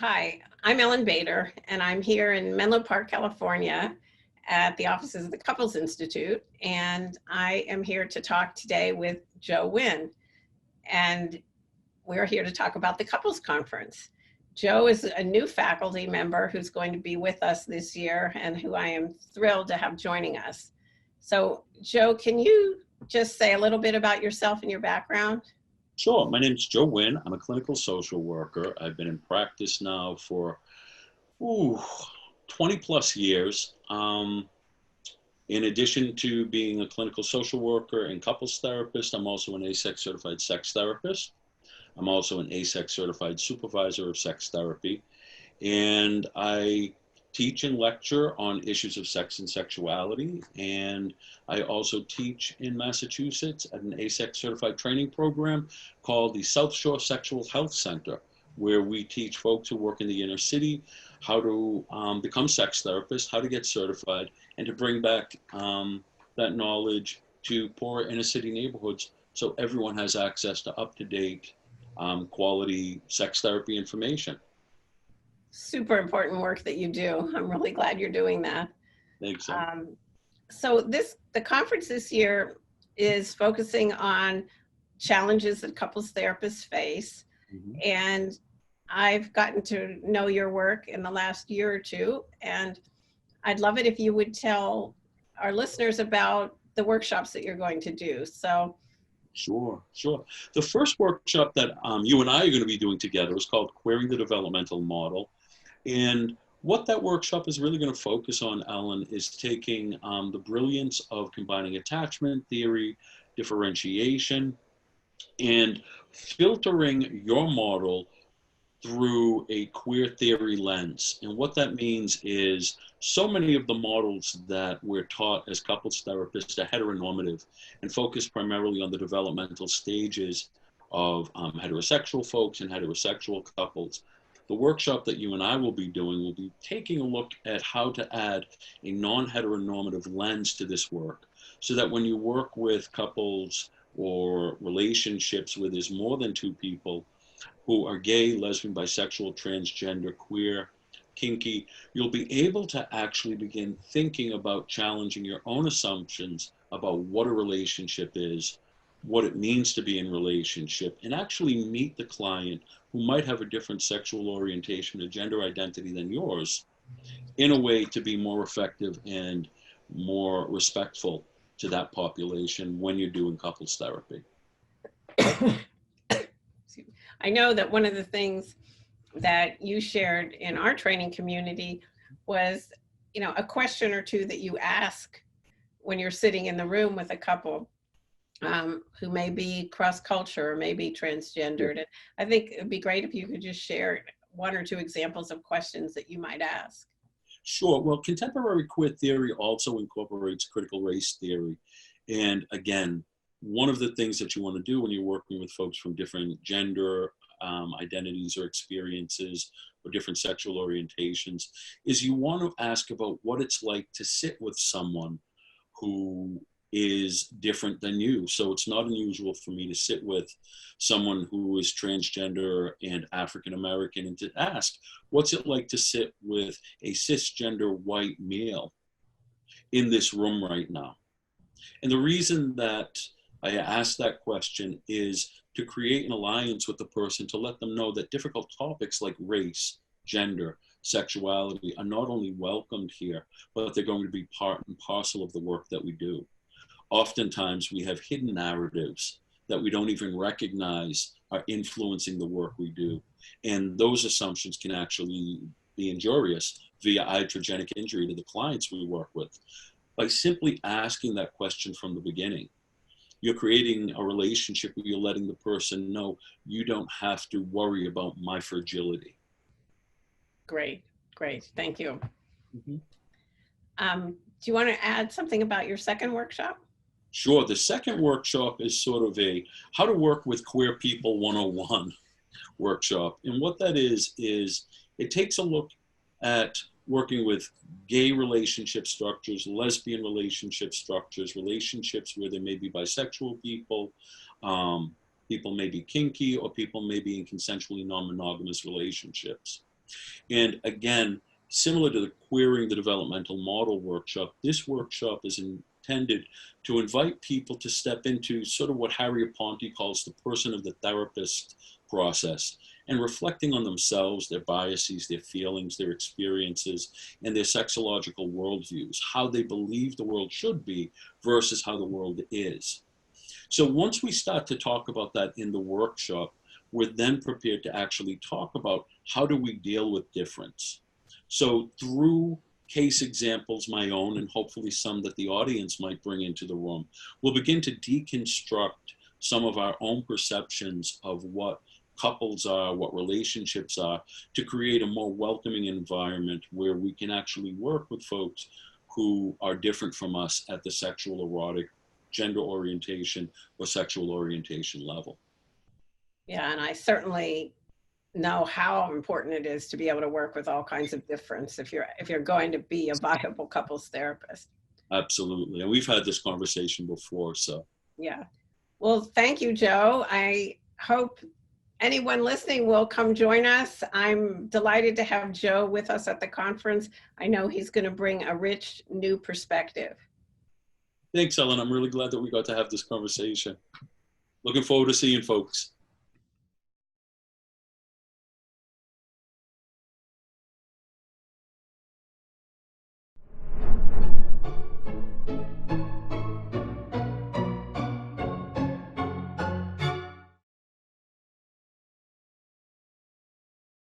Hi, I'm Ellyn Bader, and I'm here in Menlo Park, California, at the offices of the Couples Institute, and I am here to talk today with Joe Winn, and we're here to talk about the Couples Conference. Joe is a new faculty member who's going to be with us this year and who I am thrilled to have joining us. So, Joe, can you just say a little bit about yourself and your background? Sure. My name is Joe Winn. I'm a clinical social worker. I've been in practice now for 20 plus years. In addition to being a clinical social worker and couples therapist, I'm also an ASEX certified sex therapist. I'm also an ASEX certified supervisor of sex therapy. And I teach and lecture on issues of sex and sexuality. And I also teach in Massachusetts at an ASEX certified training program called the South Shore Sexual Health Center, where we teach folks who work in the inner city how to become sex therapists, how to get certified, and to bring back that knowledge to poor inner city neighborhoods so everyone has access to up-to-date quality sex therapy information. Super important work that you do. I'm really glad you're doing that. Thanks. So the conference this year is focusing on challenges that couples therapists face. Mm-hmm. And I've gotten to know your work in the last year or two, and I'd love it if you would tell our listeners about the workshops that you're going to do. So. Sure. The first workshop that you and I are going to be doing together is called Querying the Developmental Model. And what that workshop is really going to focus on, Ellyn, is taking the brilliance of combining attachment theory, differentiation, and filtering your model through a queer theory lens. And what that means is so many of the models that we're taught as couples therapists are heteronormative and focus primarily on the developmental stages of heterosexual folks and heterosexual couples. The workshop that you and I will be doing will be taking a look at how to add a non-heteronormative lens to this work so that when you work with couples or relationships where there's more than two people who are gay, lesbian, bisexual, transgender, queer, kinky, you'll be able to actually begin thinking about challenging your own assumptions about what a relationship is, what it means to be in relationship, and actually meet the client who might have a different sexual orientation or gender identity than yours in a way to be more effective and more respectful to that population when you're doing couples therapy. I know that one of the things that you shared in our training community was, a question or two that you ask when you're sitting in the room with a couple who may be cross-culture or may be transgendered. And I think it'd be great if you could just share one or two examples of questions that you might ask. Sure. Well, contemporary queer theory also incorporates critical race theory. And again, one of the things that you want to do when you're working with folks from different gender identities or experiences or different sexual orientations is you want to ask about what it's like to sit with someone who is different than you. So it's not unusual for me to sit with someone who is transgender and African American and to ask, what's it like to sit with a cisgender white male in this room right now? And the reason that I ask that question is to create an alliance with the person to let them know that difficult topics like race, gender, sexuality are not only welcomed here, but they're going to be part and parcel of the work that we do. Oftentimes we have hidden narratives that we don't even recognize are influencing the work we do. And those assumptions can actually be injurious via iatrogenic injury to the clients we work with. By simply asking that question from the beginning, you're creating a relationship where you're letting the person know you don't have to worry about my fragility. Great. Thank you. Mm-hmm. Do you want to add something about your second workshop? Sure. The second workshop is sort of a how to work with queer people 101 workshop. And what that is it takes a look at working with gay relationship structures, lesbian relationship structures, relationships where there may be bisexual people, people may be kinky, or people may be in consensually non-monogamous relationships. And again, similar to the Queering the Developmental Model workshop, this workshop is intended to invite people to step into sort of what Harriet Ponte calls the person of the therapist process, and reflecting on themselves, their biases, their feelings, their experiences, and their sexological worldviews, how they believe the world should be versus how the world is. So once we start to talk about that in the workshop, we're then prepared to actually talk about how do we deal with difference. So through case examples, my own, and hopefully some that the audience might bring into the room, we'll begin to deconstruct some of our own perceptions of what couples are, what relationships are, to create a more welcoming environment where we can actually work with folks who are different from us at the sexual, erotic, gender orientation, or sexual orientation level. Yeah, and I certainly know how important it is to be able to work with all kinds of difference if you're going to be a viable couples therapist. Absolutely. And we've had this conversation before, so. Yeah. Well, thank you, Joe. I hope anyone listening will come join us. I'm delighted to have Joe with us at the conference. I know he's going to bring a rich new perspective. Thanks, Ellyn. I'm really glad that we got to have this conversation. Looking forward to seeing folks.